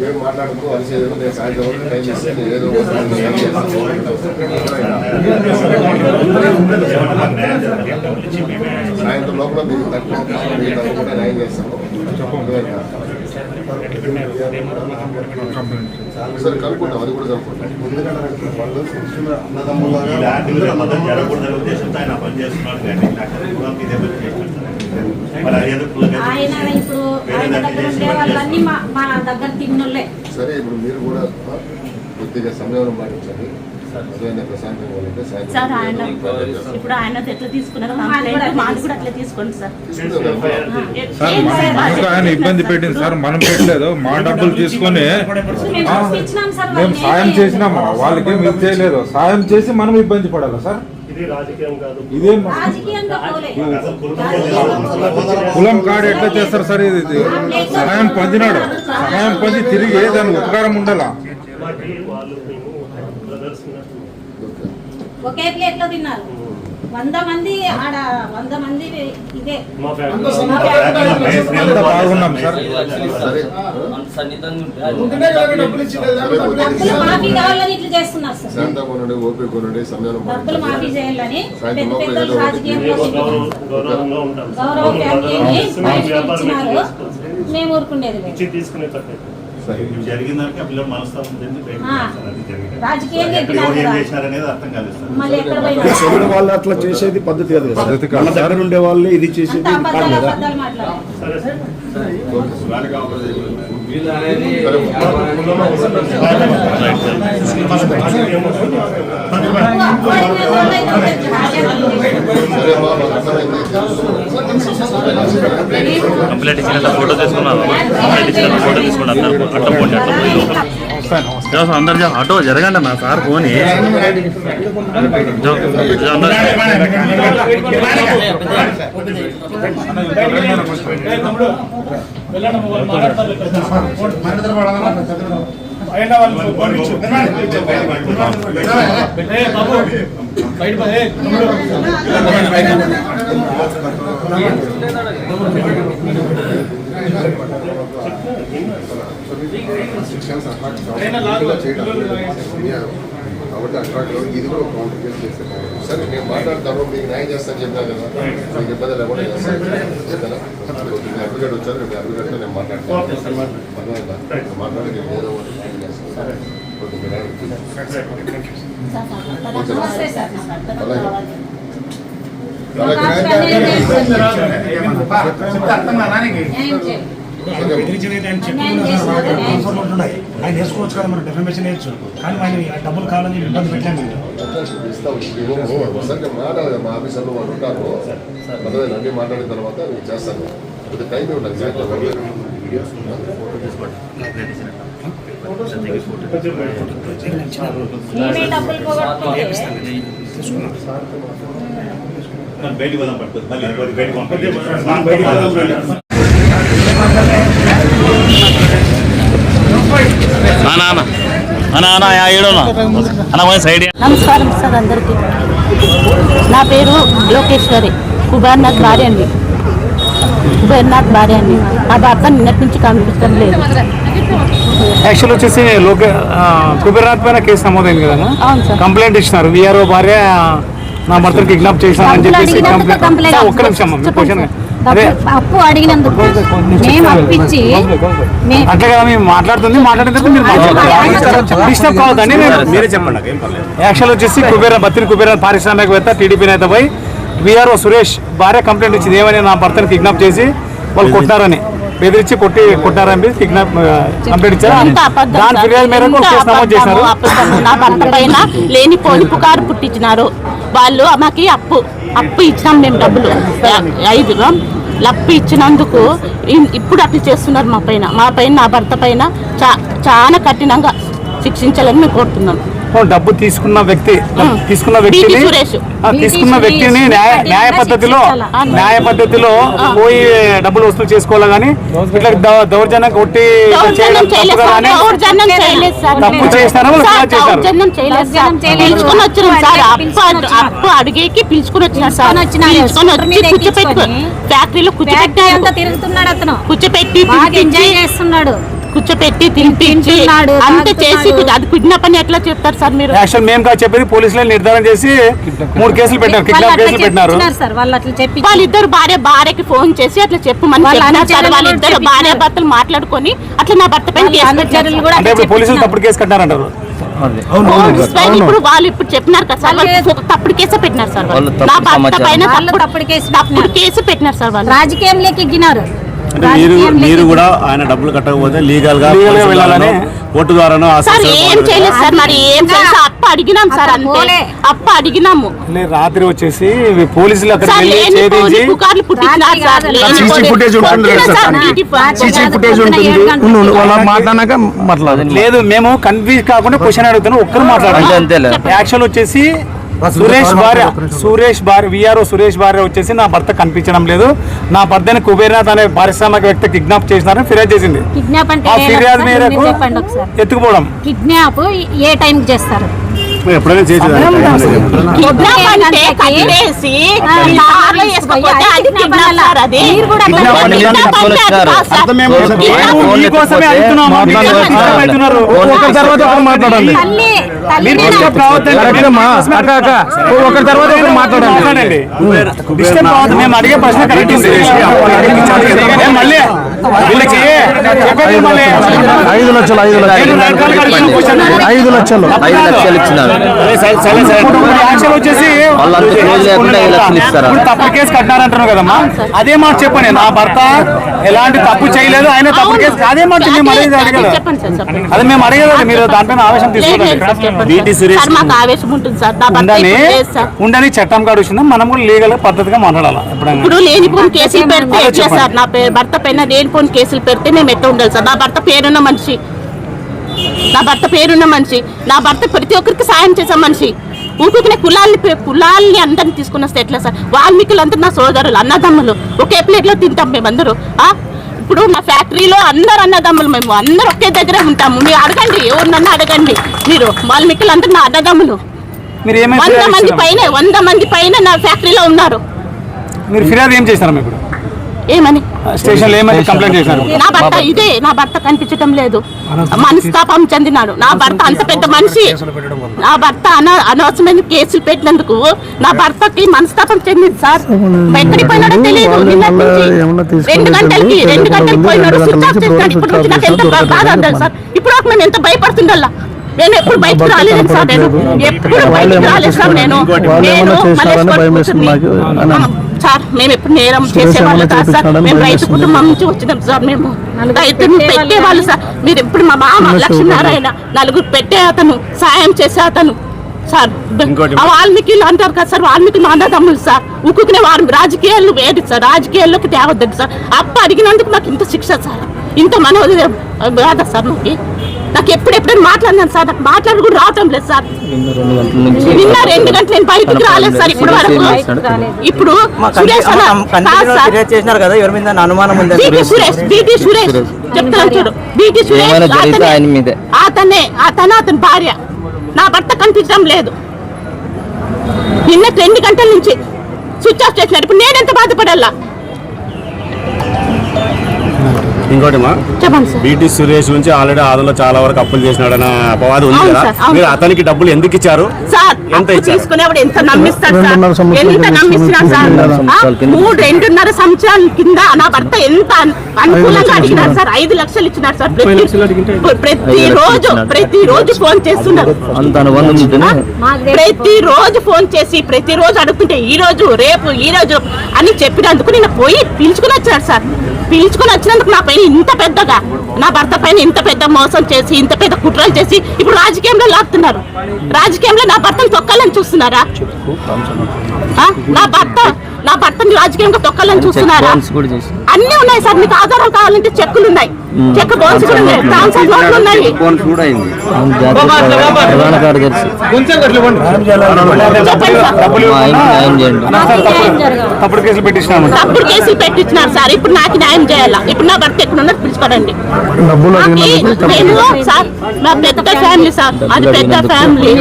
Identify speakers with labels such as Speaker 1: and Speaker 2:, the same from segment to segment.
Speaker 1: ఏం మాట్లాడుతూ అలిసేది నేను సాయంత్రం వరకు టైం చేస్తే ఏదో సాయంత్రం లోపల మీకు తక్కువ కూడా న్యాయం చేస్తాము. సరే కనుక్కుంటాం, అది కూడా కనుక్కుంటాం. సరే ఇప్పుడు మీరు కూడా కొద్దిగా సమయం పాటించండి.
Speaker 2: ఇప్పుడు ఆయన ఎట్లా తీసుకున్నారు మాది కూడా అట్లా తీసుకోండి సార్.
Speaker 3: ఆయన ఇబ్బంది పెట్టింది సార్, మనం పెట్టలేదు. మా డబ్బులు తీసుకొని మేము సాయం చేసినాము, వాళ్ళకి మీరు చేయలేదు. సాయం చేసి మనం ఇబ్బంది పడాలా సార్? ఇదేం కులం కాడు ఎట్లా చేస్తారు సార్? ఇది సహాయం పొందినాడు, సహాయం పొంది తిరిగి దాని ఉపకారం ఉండాలా?
Speaker 2: ఒకే ప్లేట్ లో తిన్నారు 100 మంది ఆడ 100 మంది ఇదే
Speaker 3: బాగున్నాం సార్.
Speaker 2: మాఫీ కావాలని ఇట్లా చేస్తున్నారు సార్. డబ్బులు మాఫీ చేయాలని పెద్ద పెద్ద రాజకీయ గౌరవ ఫ్యామిలీని ఇచ్చినారు. మేము ఊరుకునేది
Speaker 4: వాళ్ళు అట్లా చేసేది పద్ధతి కాదు. మన దగ్గర ఉండే వాళ్ళు ఇది చేసేది
Speaker 5: కంప్లైంట్ ఇచ్చిన ఫోటో తీసుకున్నారు. అందరు ఆటో జరగండి అన్న సార్ పోనీ.
Speaker 1: కాబట్టి అట్రాక్ట్ ఇది కూడా కాంట్రిబ్యూట్ చేస్తే సరే నేను మాట్లాడతాను, మీకు న్యాయం చేస్తాను చెప్పాను కదా, మీకు ఇబ్బంది లేకుండా చేస్తాను చెప్తాను. అడ్వకేట్ వచ్చారు, రేపు అడ్వకేట్తో నేను మాట్లాడతాను. మాట్లాడి నేను ఏదో న్యాయం చేస్తాను.
Speaker 6: ఆయన వేసుకోవచ్చు కదా, మనం డెఫమేషన్ వేయచ్చు. కానీ ఆయన డబ్బులు కావాలని ఇబ్బంది పెట్టాము.
Speaker 1: మా ఆఫీసర్లు వాళ్ళు ఉంటారు, అన్నీ మాట్లాడిన తర్వాత నేను చేస్తాను. కొద్దిగా టైం ఉండాలి.
Speaker 5: బయటికి పోదాం పడుతుంది.
Speaker 2: నమస్కారం సార్ అందరికీ. నా పేరు లోకేశ్వరి, కుబేర్నాథ్ భార్య అండి. కుబేర్నాథ్ భార్య అండి. నా భర్త నిన్నటి నుంచి కనిపించడం లేదు.
Speaker 6: యాక్చువల్ వచ్చేసి కుబేర్నాథ్ పైన కేసు నమోదైంది కదా, కంప్లైంట్ ఇచ్చినారు. వీఆర్ఓ భార్య నా భర్తను కిడ్నాప్ చేశానని చెప్పేసి ఒక్క నిమిషం
Speaker 2: అప్పు అడిగినందుకు
Speaker 6: అట్లా కదా మేము మాట్లాడుతుంది. మాట్లాడేందుకు మీరు డిస్టర్బ్ కావద్దండి, మీరే చెప్పండి. యాక్చువల్ వచ్చేసి బత్తిని కుబేర పారిశ్రామికవేత్త టీడీపీ నేత పై వీఆర్ఓ సురేష్ భార్య కంప్లైంట్ ఇచ్చింది. ఏమని నా భర్తను కిడ్నాప్ చేసి వాళ్ళు కొట్టారని, బెదిరించి కొట్టారని కిడ్నాప్ కంప్లైంట్ ఇచ్చారు. దాని ఫిర్యాదు మేరకు కేసు నమోదు చేశారు.
Speaker 2: నా భర్త పైన లేనిపోని పుకారు పుట్టించినారు వాళ్ళు. మాకు అప్పు ఇచ్చినాం మేము, డబ్బులు 5 లప్పు ఇచ్చినందుకు ఇప్పుడు అట్లా చేస్తున్నారు మా పైన నా భర్త పైన చాలా కఠినంగా శిక్షించాలని మేము కోరుతున్నాం.
Speaker 6: డబ్బు తీసుకున్న తీసుకున్న
Speaker 2: బీటీ
Speaker 6: వ్యక్తిని
Speaker 2: సురేష్.
Speaker 6: తీసుకున్న వ్యక్తిని న్యాయ పద్ధతిలో పోయి డబ్బులు వసూలు చేసుకోవాలి కానీ ఇట్లా దౌర్జన్యం కొట్టి
Speaker 2: దౌర్జన్యం చేయలేదు సార్, దౌర్జన్యం చేయలేదు సార్.
Speaker 6: తప్పు చేస్తారా వాళ్ళు
Speaker 2: సార్,
Speaker 6: ఎలా చేశారు?
Speaker 2: దౌర్జన్యం చేయలేదు సార్. పిలుచుకొని వచ్చినాం సార్, అప్పు అడిగేకి పిలుచుకొని వచ్చినారు సార్. పిలుచుకొని వచ్చి కూర్చోపెట్టు ఫ్యాక్టరీలో కూర్చోపెట్టారు,
Speaker 7: తిరుగుతున్నాడు అతను,
Speaker 2: కూర్చోపెట్టి
Speaker 7: బాగా ఎంజాయ్ చేస్తున్నాడు,
Speaker 2: కూర్చోపెట్టి తినిపించి
Speaker 7: తింటున్నాడు,
Speaker 2: అంత చేసి
Speaker 7: తాగుతున్నాడు.
Speaker 2: అది కిడ్నాప్ అని ఎట్లా చెప్తారు సార్ మీరు?
Speaker 6: యాక్చువల్ మేము కాదు చెప్పేది, పోలీసులు నిర్ధారణ చేసి 3 కేసులు పెట్టారు, కిడ్నాప్ కేసులు పెట్టినారు.
Speaker 7: సార్ వాళ్ళు అట్లా చెప్పి
Speaker 2: వాళ్ళిద్దరు భార్యకి ఫోన్ చేసి అట్లా చెప్పమని
Speaker 7: వాళ్ళ
Speaker 2: చెప్పినారు సార్.
Speaker 7: అనుచరులు
Speaker 2: వాళ్ళిద్దరు
Speaker 7: కూడా
Speaker 2: భార్య భర్తలు మాట్లాడుకొని అట్లా నా భర్త పైన కేసు
Speaker 7: అనుచరులు
Speaker 2: పెట్టారు.
Speaker 7: కూడా
Speaker 6: అంటే ఇప్పుడు పోలీసులు తప్పుడు కేసు కట్టారంటారు.
Speaker 2: ఇప్పుడు వాళ్ళు ఇప్పుడు చెప్పినారు కదా సార్, వాళ్ళు తప్పుడు కేసు పెట్టినారు సార్. వాళ్ళు నా భర్త పైన
Speaker 7: తప్పుడు కేసు
Speaker 2: తప్పుడు కేసు పెట్టినారు సార్. వాళ్ళు
Speaker 7: రాజకీయంలోకి ఎగ్గినారు.
Speaker 4: మీరు కూడా ఆయన డబ్బులు కట్టకపోతే లీగల్ గా
Speaker 6: వెళ్ళాలని
Speaker 4: కోర్టు ద్వారానో
Speaker 2: సార్ ఏం చేయలేదు సార్. మరి ఏం చేస్తా అప్ప అడిగినాం సార్, అంతే అప్ప అడిగినాము
Speaker 6: రాత్రి వచ్చేసి పోలీసులు అక్కడ
Speaker 2: సార్.
Speaker 6: వెళ్ళి
Speaker 2: లేనిపోని
Speaker 6: ఛేదించి
Speaker 2: పుకార్లు పుట్టించినారు సార్.
Speaker 4: CC ఫుటేజ్ ఉంటుంది కదా సార్. CC ఫుటేజ్ ఉంటుంది. వాళ్ళ మాట్లాడాక మాట్లాడాలి.
Speaker 6: లేదు, మేము కన్ఫ్యూజ్ కాకుండా క్వశ్చన్ అడుగుతాను, ఒక్కరు మాట్లాడాలి. యాక్చువల్ వచ్చేసి సురేష్ భార్య విఆర్ఓ సురేష్ భార్య వచ్చేసి నా భర్త కనిపించడం లేదు, నా భర్తని కుబేర్నాథ్ అనే పారిశ్రామిక వ్యక్తి కిడ్నాప్ చేసినారని ఫిర్యాదు చేసింది.
Speaker 7: కిడ్నాప్ అంటే
Speaker 6: ఆ ఫిర్యాదు మేరకు
Speaker 7: చెప్పండి ఒకసారి.
Speaker 6: ఎత్తుకుపోవడం.
Speaker 7: కిడ్నాప్ ఏ టైం చేస్తారు?
Speaker 4: ఎప్పుడైనా చేసేది
Speaker 2: కిడ్నాప్ అంటే కట్టేసి కార్లో వేసుకుపోతే అది కిడ్నాప్ సార్. అది
Speaker 7: మీరు కూడా అట్లా
Speaker 2: కిడ్నాప్ అంటే అది కాదు సార్.
Speaker 6: మీకోసమే అడుగుతున్నాము. మీరు డిస్టర్బ్ అవుతున్నారు. ఒకరి తర్వాత ఒకరు మాట్లాడండి. మీరు డిస్టర్బ్ కావద్దండి. ఒకరి తర్వాత ఒకరు మాట్లాడండి. డిస్టర్బ్ కావద్దు. మేము అడిగే ప్రశ్న కరెక్ట్ ఉంది. మళ్ళీ వీళ్ళకి చెప్పేది మళ్ళీ
Speaker 4: 5 లక్షలు 5 లక్షలు
Speaker 5: ఇచ్చినారు.
Speaker 6: యాక్షన్ వచ్చేసి ఇప్పుడు తప్పుడు కేసు కట్టారంటారు కదమ్మా, అదే మాట చెప్పండి. నా భర్త ఎలాంటి తప్పు చేయలేదు, ఆయన తప్పుడు కేసు అదే మాట మేము అడిగేది అడగదు.
Speaker 2: చెప్పండి సార్, చెప్పండి.
Speaker 6: అదే మేము అడిగేది, మీరు దానిపైన ఆవేశం
Speaker 2: లేదు, లేదు సార్,
Speaker 6: తీసుకుంటారు.
Speaker 2: చెప్పండి సార్. మాకు ఆవేశం ఉంటుంది సార్. నా భర్త
Speaker 6: ఉండని
Speaker 2: ఇప్పుడు లేదు సార్.
Speaker 6: ఉండని చట్టం కాడు వచ్చిందా, మనం కూడా లీగల్ గా పద్ధతిగా మాట్లాడాలి. ఎప్పుడైనా
Speaker 2: ఇప్పుడు లేనిపోని కేసులు పెడితే ఎట్లా సార్? నా భర్త పైన లేనిపోని కేసులు పెడితే మేము ఎట్లా ఉండాలి సార్? నా భర్త పేరున్న మనిషి, నా భర్త ప్రతి ఒక్కరికి సాయం చేసే మనిషి. ఊపికిన కులాల్ని అందరిని తీసుకుని వస్తే ఎట్లా సార్? వాల్మీకులంతా నా సోదరులు, అన్నదమ్ములు, ఒకే ప్లేట్లో తింటాం మేమందరూ. ఇప్పుడు మా ఫ్యాక్టరీలో అందరు అన్నదమ్ములు, మేము అందరు ఒకే దగ్గర ఉంటాము. మీరు అడగండి, ఎవరినన్నా అడగండి. మీరు వాల్మీకులందరూ నా అన్నదమ్ములు.
Speaker 6: మీరు
Speaker 2: 100 మంది పైన నా ఫ్యాక్టరీలో ఉన్నారు.
Speaker 6: మీరు ఫిర్యాదు ఏం చేశారు? ఇప్పుడు
Speaker 2: ఏమని
Speaker 6: స్టేషన్లో ఏమని కంప్లైంట్ చేశారు?
Speaker 2: నా భర్త కనిపించడం లేదు, మనస్తాపం చెందినాడు. నా భర్త అంత పెద్ద మనిషి, నా భర్త అనవసరమైన కేసులు పెట్టినందుకు నా భర్తకి మనస్తాపం చెందింది సార్. ఎక్కడికి పోయినాడో తెలియదు. నిన్నటి నుంచి 2 గంటలకి పోయినాడు, స్విచ్ ఆఫ్ చేస్తాడు. ఇప్పుడు నుంచి నాకు ఎంత బాధ అంటారు సార్. ఇప్పుడు మేము ఎంత భయపడుతుండల్లా. నేను ఎప్పుడు బయటకు రాలేదు సార్, ఎప్పుడు బయటకు రాలేదు సార్. నేను సార్, మేము ఎప్పుడు నేరం చేసేవాళ్ళు కాదు సార్. మేము రైతు కుటుంబం నుంచి వచ్చినాం సార్. మేము రైతులు పెట్టేవాళ్ళు సార్. మీరు ఎప్పుడు మా మామ లక్ష్మీనారాయణ 4 పెట్టే అతను, సాయం చేసే అతను సార్. వాల్మీకిలు అంటారు కదా సార్, వాల్మీకి అన్నదమ్ములు సార్. ఉక్కునే వారు రాజకీయాలు వేది సార్, రాజకీయాల్లోకి తేవద్దు సార్. అప్ప అడిగినందుకు మాకు ఇంత శిక్ష సార్, ఇంత మనోది కాదా సార్? నాకు ఎప్పుడెప్పుడు మాట్లాడినాను సార్, నాకు మాట్లాడి కూడా రావటం లేదు సార్. నిన్న 2 గంటలు నేను బయటకు రాలేదు సార్. ఇప్పుడు వరకు ఇప్పుడు సురేష్ బీటీ సురేష్ చెప్తాను చూడు. బీటీ సురేష్ అతని భార్య. నా భర్త కనిపించడం లేదు. నిన్న 2 గంటల నుంచి స్విచ్ ఆఫ్ చేసినారు. ఇప్పుడు నేనెంత బాధపడాలా?
Speaker 4: ఇంకోటి
Speaker 2: చెప్పండి సార్.
Speaker 4: బీటీ సురేష్ నుంచి ఆల్రెడీ ఆదంలో చాలా వరకు అప్పులు చేసినాడన్న అపవాదం ఉంది కదా, మీరు అతనికి డబ్బులు ఎందుకు ఇచ్చారు?
Speaker 2: సార్, తీసుకునేవాడు ఎంత నమ్మిస్తాడు సార్, ఎంత నమ్మిస్తున్నారు సార్. 2.5 సంవత్సరాల కింద నా భర్త ఎంత అనుకూలంగా అడిగినారు సార్. 5 లక్షలు ఇచ్చినారు సార్. ప్రతిరోజు ఫోన్ చేస్తున్నారు. ప్రతిరోజు ఫోన్ చేసి ప్రతిరోజు అడుగుతుంటే ఈ రోజు రేపు అని చెప్పినందుకు నేను పోయి పిలుచుకుని వచ్చాడు సార్. పిలుచుకుని వచ్చినందుకు నా పైన ఇంత పెద్దగా, నా భర్త పైన ఇంత పెద్ద మోసం చేసి, ఇంత పెద్ద కుట్రలు చేసి ఇప్పుడు రాజకీయంలో లాగుతున్నారు. రాజకీయంలో నా భర్తను తొక్కాలని చూస్తున్నారా? నా భర్తని రాజకీయంగా తొక్కాలని చూస్తున్నారా? అన్ని ఉన్నాయి సార్. మీకు ఆధారం కావాలంటే చెక్కులు ఉన్నాయి, చెక్ బౌన్స్ కూడా ఉన్నాయి, ట్రాన్స్ఫర్ నోట్లు ఉన్నాయి.
Speaker 8: ప్రధాన కార్యదర్శి
Speaker 2: చెప్పండి సార్.
Speaker 6: తప్పుడు కేసులు పెట్టించినాము.
Speaker 2: తప్పుడు కేసులు పెట్టించినారు సార్. ఇప్పుడు నాకు న్యాయం చేయాలా? ఇప్పుడు నా భర్త ఎక్కడున్నది పిలుచుకోరండి. మేము సార్ మా పెద్ద ఫ్యామిలీ సార్, అది పెద్ద ఫ్యామిలీ.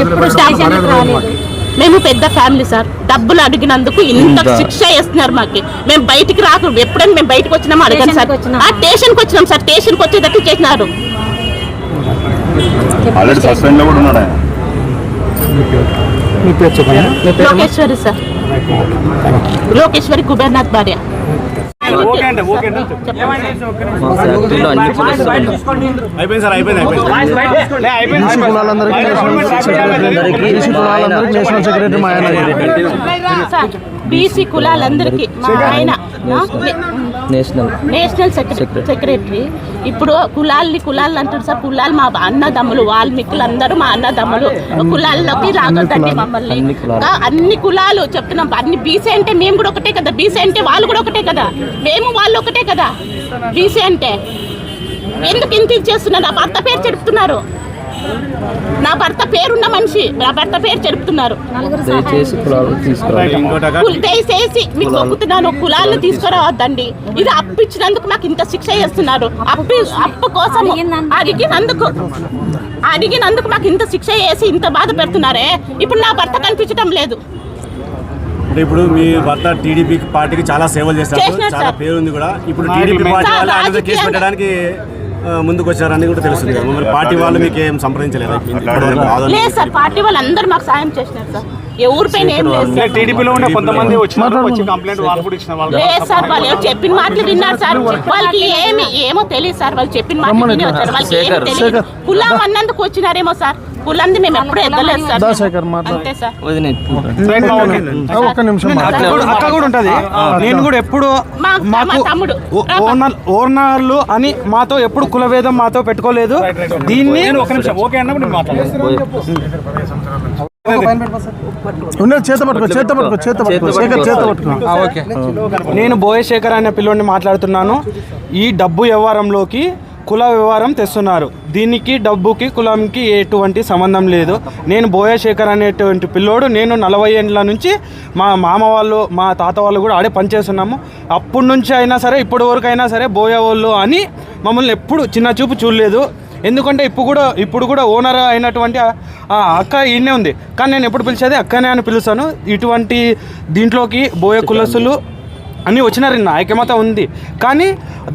Speaker 2: మేము పెద్ద ఫ్యామిలీ సార్. డబ్బులు అడిగినందుకు ఇంత శిక్ష వేస్తున్నారు మాకు. మేము బయటికి రాకు, ఎప్పుడైనా మేము బయటకు వచ్చినామో అడగండి సార్. స్టేషన్కి వచ్చినాం సార్, స్టేషన్కి వచ్చేటట్టు చేసినారు.
Speaker 5: ఆల్రెడీ సస్పెండ్ లో కూడా ఉన్నాడు.
Speaker 2: లోకేశ్వరి సార్, లోకేశ్వరి కుబేర్నాథ్ భార్య.
Speaker 5: అయిపోయింది సార్, అయిపోయింది.
Speaker 2: బీసీ కులాలందరికీ మా ఆయన నేషనల్ సెక్రటరీ. ఇప్పుడు కులాలు అంటారు సార్. కులాలు మా అన్నదమ్ములు, వాల్మీకులు అందరూ మా అన్నదమ్ములు. కులాల్లోకి రాగొద్దండి మమ్మల్ని. అన్ని కులాలు చెప్తున్నాం. అన్ని బీసీ అంటే మేము కూడా ఒకటే కదా, బీసీ అంటే వాళ్ళు కూడా ఒకటే కదా, మేము వాళ్ళు ఒకటే కదా. బీసీ అంటే ఎందుకు ఇంత చేస్తున్నారు? నా భర్త పేరు చెడుపుతున్నారు. నా భర్త పేరున్న మనిషి, నా భర్త పేరు చెడుపుతున్నారు. దయచేసి మీకు మొక్కుతున్నాను, కులాలను తీసుకురావద్దండి. ఇది అప్పు ఇచ్చినందుకు మాకు ఇంత శిక్ష చేస్తున్నారు. అప్పు కోసం అడిగినందుకు మాకు ఇంత శిక్ష చేసి ఇంత బాధ పెడుతున్నారే. ఇప్పుడు నా భర్త కనిపించడం లేదు.
Speaker 5: ఇప్పుడు మీ భర్త టీడీపీ పార్టీకి చాలా సేవలు చేస్తారు, చాలా పేరు ఉంది కూడా. ఇప్పుడు టీడీపీ పార్టీ వాళ్ళు ఆయన మీద కేసు పెట్టడానికి ముందుకు వచ్చారని కూడా తెలుస్తుంది. పార్టీ వాళ్ళు మీకు ఏం సంప్రదించలేదు?
Speaker 2: లేదు సార్, పార్టీ వాళ్ళు అందరూ మాకు సాయం చేసినారు సార్. ఎవరి పైన ఏం లేదు.
Speaker 6: టీడీపీలో ఉండే కొంతమంది వచ్చి కంప్లైంట్ వాళ్ళు కూడా ఇచ్చిన వాళ్ళు
Speaker 2: లేదు సార్. వాళ్ళు చెప్పిన మాటలు విన్నారు సార్. వాళ్ళకి ఏమో తెలియదు సార్. వాళ్ళు చెప్పిన మాటలు విని వచ్చారు. వాళ్ళకి ఏమో తెలియదు. కులం అన్నందుకు వచ్చినారేమో సార్. కులంది మేము ఎప్పుడు ఎద్దలేదు సార్. అంతే సార్.
Speaker 9: అక్క కూడా ఉంటది. నేను కూడా ఎప్పుడు
Speaker 2: మా తమ్ముడు
Speaker 9: ఓర్నాళ్ళు అని మాతో ఎప్పుడు కులవేదం మాతో పెట్టుకోలేదు. దీన్ని
Speaker 6: ఒక నిమిషం ఓకే అన్నప్పుడు నేను
Speaker 9: నేను బోయశేఖర్ అనే పిల్లోడిని మాట్లాడుతున్నాను. ఈ డబ్బు వ్యవహారంలోకి కుల వ్యవహారం తెస్తున్నారు. దీనికి డబ్బుకి కులంకి ఎటువంటి సంబంధం లేదు. నేను బోయశేఖర్ అనేటువంటి పిల్లోడు. నేను 40 ఏళ్ళ నుంచి మా మామ వాళ్ళు, మా తాత వాళ్ళు కూడా ఆడే పనిచేస్తున్నాము. అప్పటి నుంచి అయినా సరే, ఇప్పటి వరకు అయినా సరే బోయ వాళ్ళు అని మమ్మల్ని ఎప్పుడు చిన్న చూపు చూడలేదు. ఎందుకంటే ఇప్పుడు కూడా ఓనర్ అయినటువంటి అక్క ఈయనే ఉంది. కానీ నేను ఎప్పుడు పిలిచేది అక్కనే అని పిలుస్తాను. ఇటువంటి దీంట్లోకి బోయ కులసులు అన్నీ వచ్చినారు. నా ఐక్యమత ఉంది. కానీ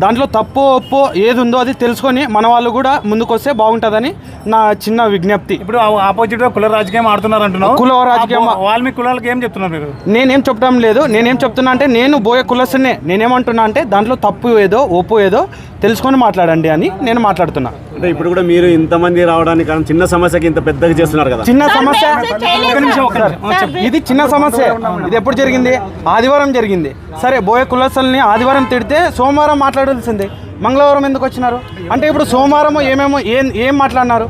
Speaker 9: దాంట్లో తప్పు ఒప్పో ఏది ఉందో అది తెలుసుకొని మన వాళ్ళు కూడా ముందుకు వస్తే బాగుంటుందని నా చిన్న విజ్ఞప్తి.
Speaker 6: ఇప్పుడు ఆపోజిట్ కుల రాజకీయం ఆడుతున్నారు అంటున్నావు.
Speaker 9: కుల రాజకీయం
Speaker 6: వాళ్ళ కులాలకి ఏం చెప్తున్నారు మీరు?
Speaker 9: నేనేం చెప్పడం లేదు. నేనేం చెప్తున్నా అంటే నేను బోయ కులసునే. నేనేమంటున్నా అంటే దాంట్లో తప్పు ఏదో ఒప్పు ఏదో తెలుసుకొని మాట్లాడండి అని నేను మాట్లాడుతున్నా.
Speaker 5: అంటే ఇప్పుడు కూడా మీరు ఇంతమంది రావడానికి కారణం చిన్న సమస్యకి ఇంత పెద్దగా చేస్తున్నారు కదా.
Speaker 9: చిన్న సమస్య ఇది చిన్న సమస్య. ఇది ఎప్పుడు జరిగింది? ఆదివారం జరిగింది. సరే, బోయ కులస్తుల్ని ఆదివారం తిడితే సోమవారం మాట్లాడాల్సిందే. మంగళవారం ఎందుకు వచ్చినారు? అంటే ఇప్పుడు సోమవారం ఏమేమో ఏం మాట్లాడినారు?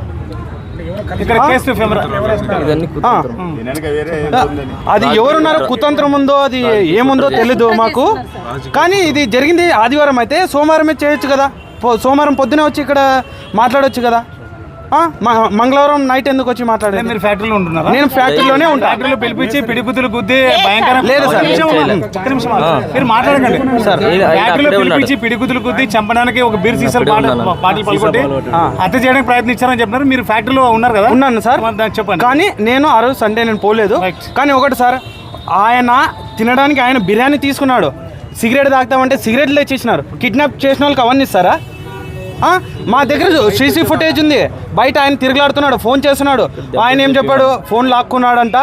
Speaker 9: అది ఎవరున్నారు, కుతంత్రం ఉందో అది ఏముందో తెలీదు మాకు. కానీ ఇది జరిగింది ఆదివారం అయితే సోమవారమే చేయొచ్చు కదా. సోమవారం పొద్దునే వచ్చి ఇక్కడ మాట్లాడొచ్చు కదా. మంగళవారం నైట్ ఎందుకు వచ్చి మాట్లాడారు?
Speaker 6: మీరు ఫ్యాక్టరీలో ఉంటున్నారా?
Speaker 9: నేను ఫ్యాక్టరీలోనే ఉంటాను.
Speaker 6: ఫ్యాక్టరీలో పిలిపించి పిడిగుద్దులు గుద్ది భయంకర
Speaker 9: లేదు సార్.
Speaker 6: మీరు మాట్లాడకండి సార్. ఫ్యాక్టరీలో పిలిపించి పిడిగుద్దులు గుద్ది చంపడానికి ఒక బీర్ సీసాలు పాటలు పలుకొట్టి హత్య చేయడానికి ప్రయత్నించారని చెప్పినారు. మీరు ఫ్యాక్టరీలో ఉన్నారు కదా?
Speaker 9: ఉన్నాను సార్.
Speaker 6: చెప్పండి.
Speaker 9: కానీ నేను ఆ రోజు సండే నేను పోలేదు. కానీ ఒకటి సార్, ఆయన తినడానికి ఆయన బిర్యానీ తీసుకున్నాడు. సిగరెట్ తాగుతామంటే సిగరెట్లు తెచ్చిచ్చినారు. కిడ్నాప్ చేసిన వాళ్ళకి అవన్నీ ఇస్తారా? మా దగ్గర సీసీ ఫుటేజ్ ఉంది. బయట ఆయన తిరుగులాడుతున్నాడు, ఫోన్ చేస్తున్నాడు. ఆయన ఏం చెప్పాడు? ఫోన్ లాక్కున్నాడంట,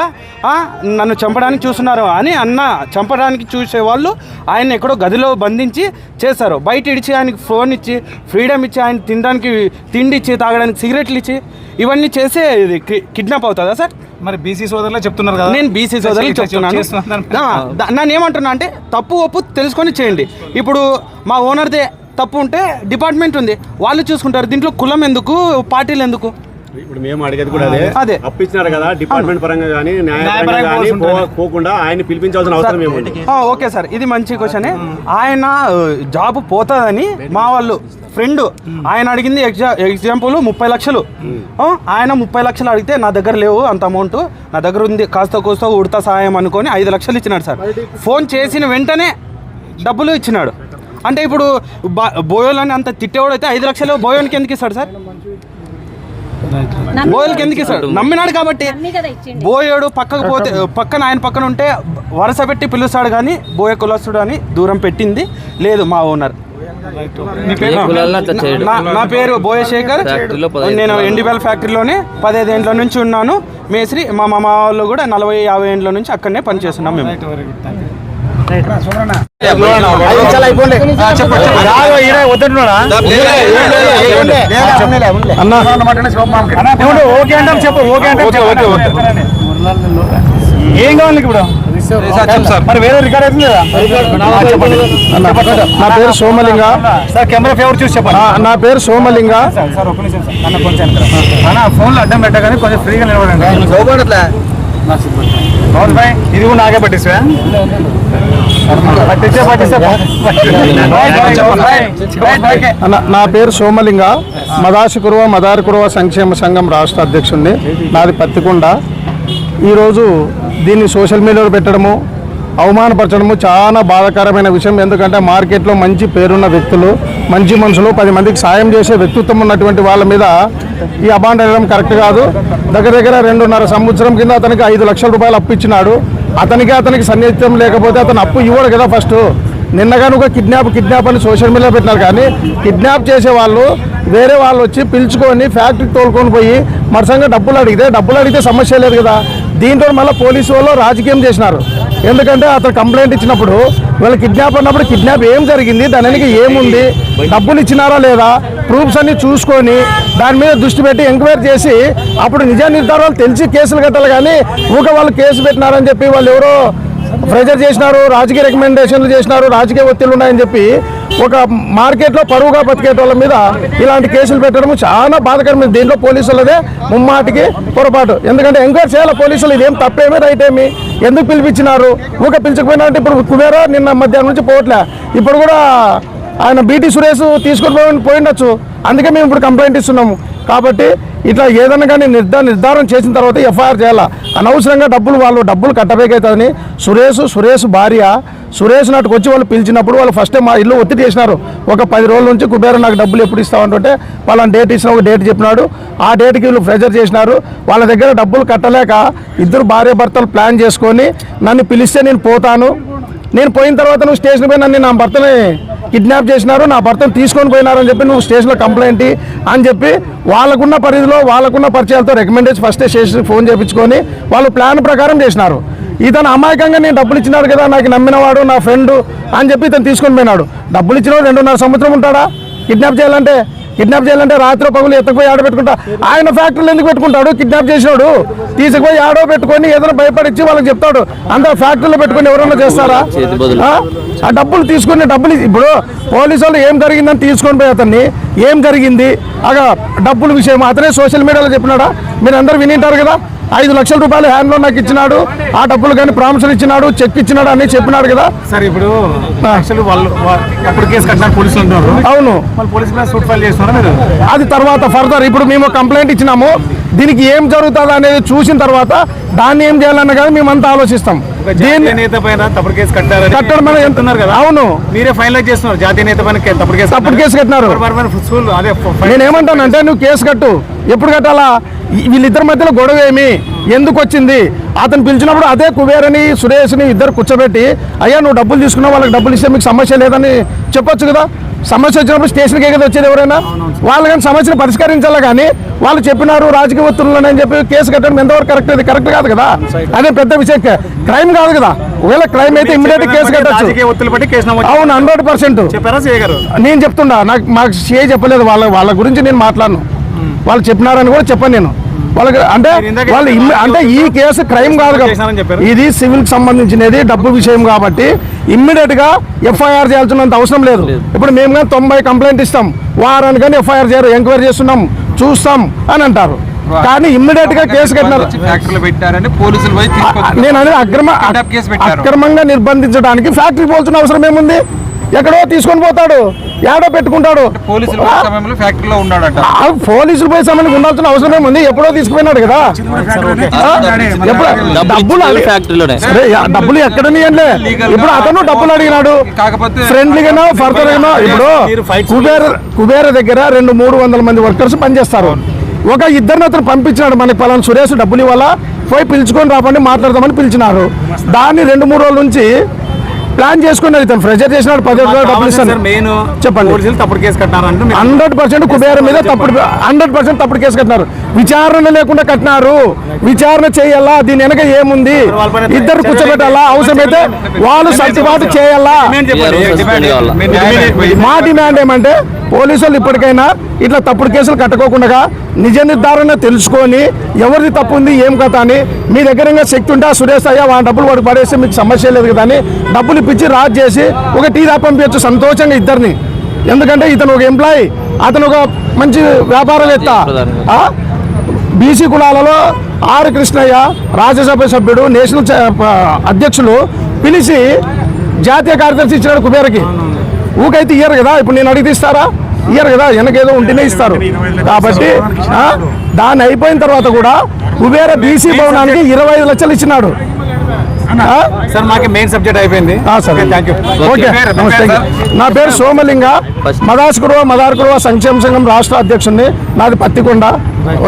Speaker 9: నన్ను చంపడానికి చూస్తున్నారు అని చంపడానికి చూసేవాళ్ళు ఆయన ఎక్కడో గదిలో బంధించి చేస్తారు. బయట ఇడిచి ఆయనకి ఫోన్ ఇచ్చి ఫ్రీడమ్ ఇచ్చి ఆయన తినడానికి తిండి ఇచ్చి తాగడానికి సిగరెట్లు ఇచ్చి ఇవన్నీ చేసే ఇది కిడ్నాప్ అవుతుందా సార్?
Speaker 6: మరి బీసీ సోదరులే చెప్తున్నారు కదా.
Speaker 9: నేను బీసీ సోదరులు చెప్తున్నాను. నన్ను ఏమంటున్నా అంటే తప్పు ఒప్పు తెలుసుకొని చేయండి. ఇప్పుడు మా ఓనర్దే తప్పు ఉంటే డిపార్ట్మెంట్ ఉంది, వాళ్ళు చూసుకుంటారు. దీంట్లో కులం ఎందుకు, పార్టీలు ఎందుకు?
Speaker 5: ఇప్పుడు మేము అడిగేది కూడా
Speaker 9: అదే.
Speaker 5: అప్పు ఇచ్చినారు కదా డిపార్ట్మెంట్ పరంగా కానీ న్యాయపరంగా కానీ పోకుండా ఆయన పిలిపించాల్సిన అవసరం ఏముంది?
Speaker 9: ఓకే సార్, ఇది మంచి క్వశ్చనే. ఆయన జాబ్ పోతుందని మా వాళ్ళు ఫ్రెండ్ ఆయన అడిగింది ఎగ్జాంపుల్ 30 లక్షలు. ఆయన 30 లక్షలు అడిగితే నా దగ్గర లేవు అంత అమౌంట్, నా దగ్గర ఉంది కాస్త కోస్త ఉడతా సాయం అనుకొని 5 లక్షలు ఇచ్చినాడు సార్. ఫోన్ చేసిన వెంటనే డబ్బులు ఇచ్చినాడు. అంటే ఇప్పుడు బోయోలని అంత తిట్టేవాడు అయితే 5 లక్షలు బోయోనికి ఎందుకు ఇస్తాడు సార్? బోయోలకి ఎందుకు ఇస్తాడు? నమ్మినాడు కాబట్టి. బోయోడు పక్కకు పోతే పక్కన ఆయన పక్కన ఉంటే వరుస పెట్టి పిలుస్తాడు కానీ బోయ కులస్తుడు అని దూరం పెట్టింది లేదు మా ఓనర్. నా పేరు బోయ శేఖర్. నేను ఎన్డిబెల్ ఫ్యాక్టరీలోనే 15 ఏండ్ల నుంచి ఉన్నాను మేస్త్రి. మా మామ వాళ్ళు కూడా 40-50 ఏండ్ల నుంచి అక్కడనే పనిచేస్తున్నాం మేము.
Speaker 6: ఏం కావాలి ఇప్పుడు? మరి వేరే రికార్డ్ అవుతుంది కదా.
Speaker 4: నా పేరు సోమలింగ
Speaker 6: సార్, కెమెరా ఫేవర్ చూసి చెప్పండి.
Speaker 4: నా పేరు సోమలింగ.
Speaker 6: సార్ ఒక్క నిమిషం సార్, అన్న కొంచెం ఫోన్లో అడ్డం పెట్టగానే కొంచెం ఫ్రీగా నిలబడండి. ఇది కూడా నాకే పట్టిస్తా.
Speaker 4: నా పేరు సోమలింగ, మదారకురువ సంక్షేమ సంఘం రాష్ట్ర అధ్యక్షుడిని. నాది పత్తికొండ. ఈరోజు దీన్ని సోషల్ మీడియాలో పెట్టడము, అవమానపరచడము చాలా బాధాకరమైన విషయం. ఎందుకంటే మార్కెట్లో మంచి పేరున్న వ్యక్తులు, మంచి మనుషులు, 10 మందికి సాయం చేసే వ్యక్తిత్వం ఉన్నటువంటి వాళ్ళ మీద ఈ అబాండ్ అనడం కరెక్ట్ కాదు. దగ్గర 2.5 సంవత్సరం కింద అతనికి 5 లక్షల రూపాయలు అప్పు ఇచ్చినాడు. అతనికి సన్నిహితం లేకపోతే అతను అప్పు ఇవ్వడు కదా ఫస్ట్. నిన్నగా నువ్వు కిడ్నాప్ అని సోషల్ మీడియాలో పెట్టినారు. కానీ కిడ్నాప్ చేసే వాళ్ళు వేరే వాళ్ళు వచ్చి పిలుచుకొని ఫ్యాక్టరీకి తోలుకొని పోయి మరసంగా డబ్బులు అడిగితే సమస్య లేదు కదా. దీంతో మళ్ళీ పోలీసు వాళ్ళు రాజకీయం చేసినారు. ఎందుకంటే అతను కంప్లైంట్ ఇచ్చినప్పుడు వాళ్ళు కిడ్నాప్ అన్నప్పుడు కిడ్నాప్ ఏం జరిగింది, దాని వెనక ఏముంది, డబ్బులు ఇచ్చినారా లేదా, ప్రూఫ్స్ అన్ని చూసుకొని దాని మీద దృష్టి పెట్టి ఎంక్వైరీ చేసి అప్పుడు నిజ నిర్ధారాలు తెలిసి కేసులు కట్టాలి. కానీ ఊక వాళ్ళు కేసు పెట్టినారని చెప్పి వాళ్ళు ఎవరో ప్రెజర్ చేసినారు, రాజకీయ రికమెండేషన్లు చేసినారు, రాజకీయ ఒత్తిళ్లు ఉన్నాయని చెప్పి ఒక మార్కెట్లో పరువుగా బతికేటోళ్ళ మీద ఇలాంటి కేసులు పెట్టడం చాలా బాధాకరమైన. దీంట్లో పోలీసులదే ముమ్మాటికి పొరపాటు. ఎందుకంటే ఎంక్వైరీ చేయాలి పోలీసులు, ఇదేం తప్పేమి రైట్ ఏమి, ఎందుకు పిలిపించినారు, ఊక పిలిచకపోయినా అంటే ఇప్పుడు కుబేరా నిన్న మధ్యాహ్నం నుంచి పోవట్లే. ఇప్పుడు కూడా ఆయన బీటీ సురేష్ తీసుకొని పోయిండొచ్చు. అందుకే మేము ఇప్పుడు కంప్లైంట్ ఇస్తున్నాము. కాబట్టి ఇట్లా ఏదైనా కానీ నిర్ధారణ చేసిన తర్వాత ఎఫ్ఐఆర్ చేయాలా. అనవసరంగా డబ్బులు కట్టబేకవుతుందని సురేష్ భార్య సురేష్ నాటికి వచ్చి వాళ్ళు పిలిచినప్పుడు వాళ్ళు ఫస్ట్ మా ఇల్లు ఒత్తిడి చేసినారు. ఒక 10 రోజుల నుంచి కుబేర నాకు డబ్బులు ఎప్పుడు ఇస్తామంటే వాళ్ళని డేట్ ఇచ్చిన ఒక డేట్ చెప్పినాడు. ఆ డేట్కి వీళ్ళు ప్రెజర్ చేసినారు. వాళ్ళ దగ్గర డబ్బులు కట్టలేక ఇద్దరు భార్య భర్తలు ప్లాన్ చేసుకొని నన్ను పిలిస్తే నేను పోతాను, నేను పోయిన తర్వాత నువ్వు స్టేషన్ పోయి నన్ను నా భర్తని కిడ్నాప్ చేసినారు, నా భర్తను తీసుకొని పోయినారని చెప్పి నువ్వు స్టేషన్లో కంప్లైంట్ అని చెప్పి వాళ్ళకున్న పరిధిలో వాళ్ళకున్న పరిచయాలతో రికమెండేషన్ ఫస్టే స్టేషన్ ఫోన్ చేయించుకొని వాళ్ళు ప్లాన్ ప్రకారం చేసినారు. ఇతను అమాయకంగా నేను డబ్బులు ఇచ్చినాడు కదా, నాకు నమ్మినవాడు నా ఫ్రెండ్ అని చెప్పి ఇతను తీసుకొని పోయినాడు. డబ్బులు ఇచ్చినవాడు 2.5 సంవత్సరం ఉంటాడా? కిడ్నాప్ చేయాలంటే రాత్రి పగులు ఎత్తకపోయి ఆడ పెట్టుకుంటా. ఆయన ఫ్యాక్టరీలు ఎందుకు పెట్టుకుంటాడు? కిడ్నాప్ చేసినాడు తీసుకుపోయి ఆడో పెట్టుకొని ఏదైనా భయపడిచ్చి వాళ్ళకి చెప్తాడు. అందరూ ఫ్యాక్టరీలో పెట్టుకొని ఎవరైనా చేస్తారా? ఆ డబ్బులు తీసుకుని ఇప్పుడు పోలీసు వాళ్ళు ఏం జరిగిందని తీసుకొని పోయి అతన్ని ఏం జరిగింది డబ్బుల విషయం అతనే సోషల్ మీడియాలో చెప్పినాడా? మీరు అందరూ వినింటారు కదా. 5 లక్షల రూపాయలు హ్యాండ్లో నాకు ఇచ్చినాడు, ఆ డబ్బులు కానీ ప్రామిషన్ ఇచ్చినాడు, చెక్ ఇచ్చినాడు అని చెప్పినాడు కదా.
Speaker 6: సార్ ఇప్పుడు వాళ్ళు ఎప్పుడు కేసు కట్టినారు పోలీసులు అంటున్నారు.
Speaker 4: అవును,
Speaker 6: పోలీసు మీద సూట్ ఫైల్ చేస్తున్నారు మీరు.
Speaker 4: అది తర్వాత ఫర్దర్ ఇప్పుడు మేము కంప్లైంట్ ఇచ్చినాము. దీనికి ఏం జరుగుతుంది అనేది చూసిన తర్వాత దాన్ని ఏం చేయాలన్న కానీ మేమంతా ఆలోచిస్తాం.
Speaker 6: జాతీయ నేత పైన తప్పుడు కేసు కట్టడం ఎంతున్నారు కదా.
Speaker 4: అవును,
Speaker 6: మీరే ఫైనలైజ్ చేస్తున్నారు. జాతీయ నేత పైన తప్పుడు కేసు
Speaker 4: కట్టినారు. నేను ఏమంటానంటే నువ్వు కేసు కట్టు, ఎప్పుడు కట్టాలా? వీళ్ళిద్దరి మధ్యలో గొడవ ఏమి, ఎందుకు వచ్చింది? అతను పిలిచినప్పుడు అదే కుబేరని సురేష్ని ఇద్దరు కూర్చోబెట్టి అయ్యా నువ్వు డబ్బులు తీసుకున్నావు, వాళ్ళకి డబ్బులు ఇస్తే మీకు సమస్య లేదని చెప్పొచ్చు కదా. సమస్య వచ్చినప్పుడు స్టేషన్కే కదా వచ్చేది ఎవరైనా. వాళ్ళు కానీ సమస్యను పరిష్కరించాలి. కానీ వాళ్ళు చెప్పినారు రాజకీయ ఒత్తిళ్లు అని చెప్పి కేసు కట్టడం ఎంతవరకు కరెక్ట్? అది కరెక్ట్ కాదు కదా. అదే పెద్ద విషయం, క్రైమ్ కాదు కదా. ఒకవేళ క్రైమ్ అయితే ఇమ్మీడియట్ కేసు కట్టచ్చు. అవును, 100%. నేను చెప్తున్నా, మాకు చెప్పలేదు. వాళ్ళ గురించి నేను మాట్లాడను. వాళ్ళు చెప్పినారని కూడా చెప్పను నేను వాళ్ళకి. అంటే ఈ కేసు క్రైమ్ కాదు కదా, ఇది సివిల్కి సంబంధించినది, డబ్బు విషయం కాబట్టి ఇమ్మీడియట్ గా ఎఫ్ఐఆర్ చేయాల్సినంత అవసరం లేదు. ఇప్పుడు మేము కానీ 90 కంప్లైంట్ ఇస్తాం, వారానికి కానీ ఎఫ్ఐఆర్ చేయరు, ఎంక్వైరీ చేస్తున్నాం, చూస్తాం అని అంటారు. కానీ ఇమ్మీడియట్ గా కేసు కట్టినారు.
Speaker 3: ఫ్యాక్టరీలో పెట్టారని పోలీసులు పోయి
Speaker 4: నేను అనేది
Speaker 3: కేసు పెట్టారు.
Speaker 4: అక్రమంగా నిర్బంధించడానికి ఫ్యాక్టరీ పోల్చిన అవసరం ఏముంది? ఎక్కడో తీసుకొని పోతాడు, ఏడో పెట్టుకుంటాడు.
Speaker 3: పోలీసులు పోయే సమయంలో ఫ్యాక్టరీలో ఉన్నాడట.
Speaker 4: పోలీసులు పోయే సమయానికి ఉండాల్సిన అవసరం ఏముంది? ఎప్పుడో తీసుకుపోయినాడు కదా. డబ్బులు ఎక్కడనియంలే. ఇప్పుడు అతను డబ్బులు అడిగినాడు,
Speaker 3: కాకపోతే
Speaker 4: ఫ్రెండ్లీగానో ఫర్దర్ గానో. ఇప్పుడు కుబేర దగ్గర 200-300 మంది వర్కర్స్ పనిచేస్తారు. ఒక ఇద్దరిని అతను పంపించినాడు, మనకి పలానా సురేష్ డబ్బులు ఇవ్వాలా, పోయి పిలుచుకొని రాబండి మాట్లాడదామని పిలిచినారు. దాన్ని 2-3 రోజుల నుంచి ప్లాన్ చేసుకున్నారు. ఇతను ప్రెజర్ చేసినాడు, 10 రోజులు డబ్బులు ఇస్తాను చెప్పండి.
Speaker 6: తప్పుడు కేసు కట్టినారంటే
Speaker 4: 100% కుబేర మీద 100% తప్పుడు కేసు కట్టినారు. విచారణ లేకుండా కట్టినారు. విచారణ చేయాలా, దీని వెనక ఏముంది, ఇద్దరు కూర్చోబెట్టాలా, అవసరమైతే వాళ్ళు సర్దుబాటు చేయాలా. మా డిమాండ్ ఏమంటే పోలీసులు ఇప్పటికైనా ఇట్లా తప్పుడు కేసులు కట్టుకోకుండా నిజ నిర్ధారణ తెలుసుకొని ఎవరిది తప్పు ఉంది ఏం కథ అని, మీ దగ్గర ఇంకా శక్తి ఉంటే సురేష్ అయ్యా ఆ డబ్బులు వాడు పడేస్తే మీకు సమస్య లేదు కదా అని డబ్బులు ఇప్పించి రాజు చేసి ఒక టీ దా పంపించచ్చు సంతోషంగా ఇద్దరిని. ఎందుకంటే ఇతను ఒక ఎంప్లాయీ, అతను ఒక మంచి వ్యాపారవేత్త. బీసీ కులాలలో ఆర్ కృష్ణయ్య రాజ్యసభ సభ్యుడు, నేషనల్ అధ్యక్షులు పిలిచి జాతీయ కార్యదర్శి ఇచ్చినాడు కుబేరకి. ఊకైతే ఇయ్యరు కదా. ఇప్పుడు నేను అడిగితే ఇస్తారా? ఇయ్యరు కదా, వెనకేదో ఉంటేనే ఇస్తారు. కాబట్టి దాన్ని అయిపోయిన తర్వాత కూడా కుబేర బీసీ భవనానికి 25 లక్షలు ఇచ్చినాడు.
Speaker 6: సార్ మాకు మెయిన్ సబ్జెక్ట్ అయిపోయింది.
Speaker 4: ఓకే, నమస్తే. నా పేరు సోమలింగ, మదార్ కురువ సంక్షేమ సంఘం రాష్ట్ర అధ్యక్షుడిని. నాది పత్తికొండ.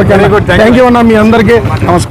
Speaker 4: ఓకే, థ్యాంక్ యూ అన్న, మీ అందరికీ నమస్కారం.